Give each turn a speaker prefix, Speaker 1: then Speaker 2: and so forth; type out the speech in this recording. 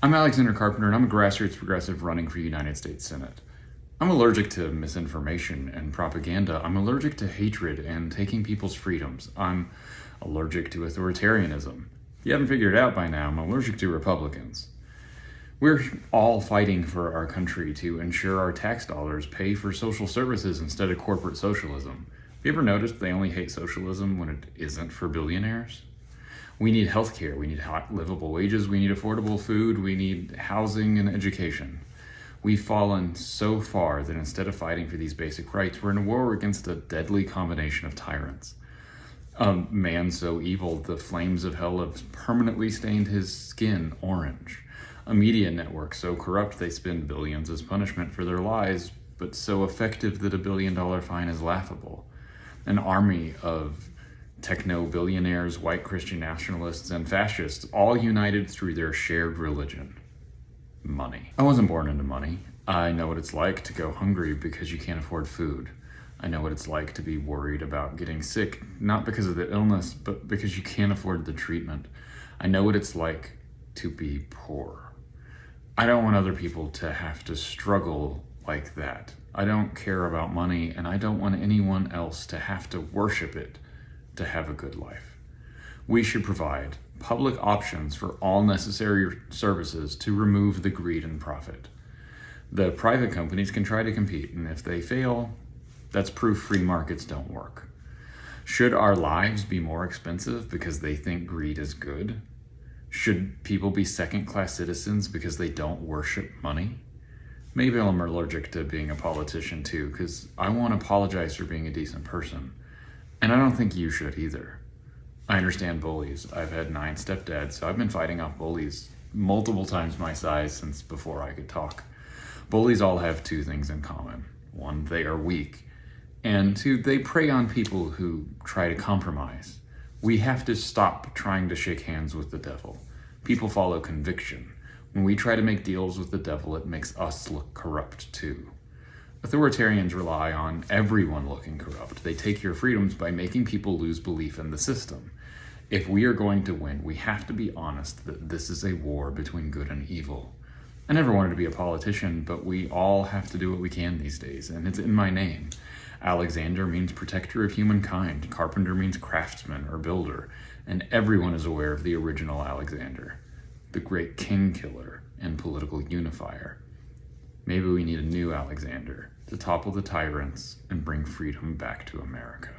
Speaker 1: I'm Alexander Carpenter, and I'm a grassroots progressive running for United States Senate. I'm allergic to misinformation and propaganda. I'm allergic to hatred and taking people's freedoms. I'm allergic to authoritarianism. If you haven't figured it out by now, I'm allergic to Republicans. We're all fighting for our country to ensure our tax dollars pay for social services instead of corporate socialism. Have you ever noticed they only hate socialism when it isn't for billionaires? We need healthcare, we need hot, livable wages, we need affordable food, we need housing and education. We've fallen so far that instead of fighting for these basic rights, we're in a war against a deadly combination of tyrants. A man so evil the flames of hell have permanently stained his skin orange. A media network so corrupt they spend billions as punishment for their lies, but so effective that $1 billion fine is laughable. An army of techno-billionaires, white Christian nationalists, and fascists, all united through their shared religion: money. I wasn't born into money. I know what it's like to go hungry because you can't afford food. I know what it's like to be worried about getting sick, not because of the illness, but because you can't afford the treatment. I know what it's like to be poor. I don't want other people to have to struggle like that. I don't care about money, and I don't want anyone else to have to worship it to have a good life. We should provide public options for all necessary services to remove the greed and profit. The private companies can try to compete, and if they fail, that's proof free markets don't work. Should our lives be more expensive because they think greed is good? Should people be second-class citizens because they don't worship money? Maybe I'm allergic to being a politician too, because I won't apologize for being a decent person. And I don't think you should either. I understand bullies. I've had 9 stepdads, so I've been fighting off bullies multiple times my size since before I could talk. Bullies all have 2 things in common. 1, they are weak. And 2, they prey on people who try to compromise. We have to stop trying to shake hands with the devil. People follow conviction. When we try to make deals with the devil, it makes us look corrupt too. Authoritarians rely on everyone looking corrupt. They take your freedoms by making people lose belief in the system. If we are going to win, we have to be honest that this is a war between good and evil. I never wanted to be a politician, but we all have to do what we can these days, and it's in my name. Alexander means protector of humankind. Carpenter means craftsman or builder, and everyone is aware of the original Alexander, the great king killer and political unifier. Maybe we need a new Alexander to topple the tyrants and bring freedom back to America.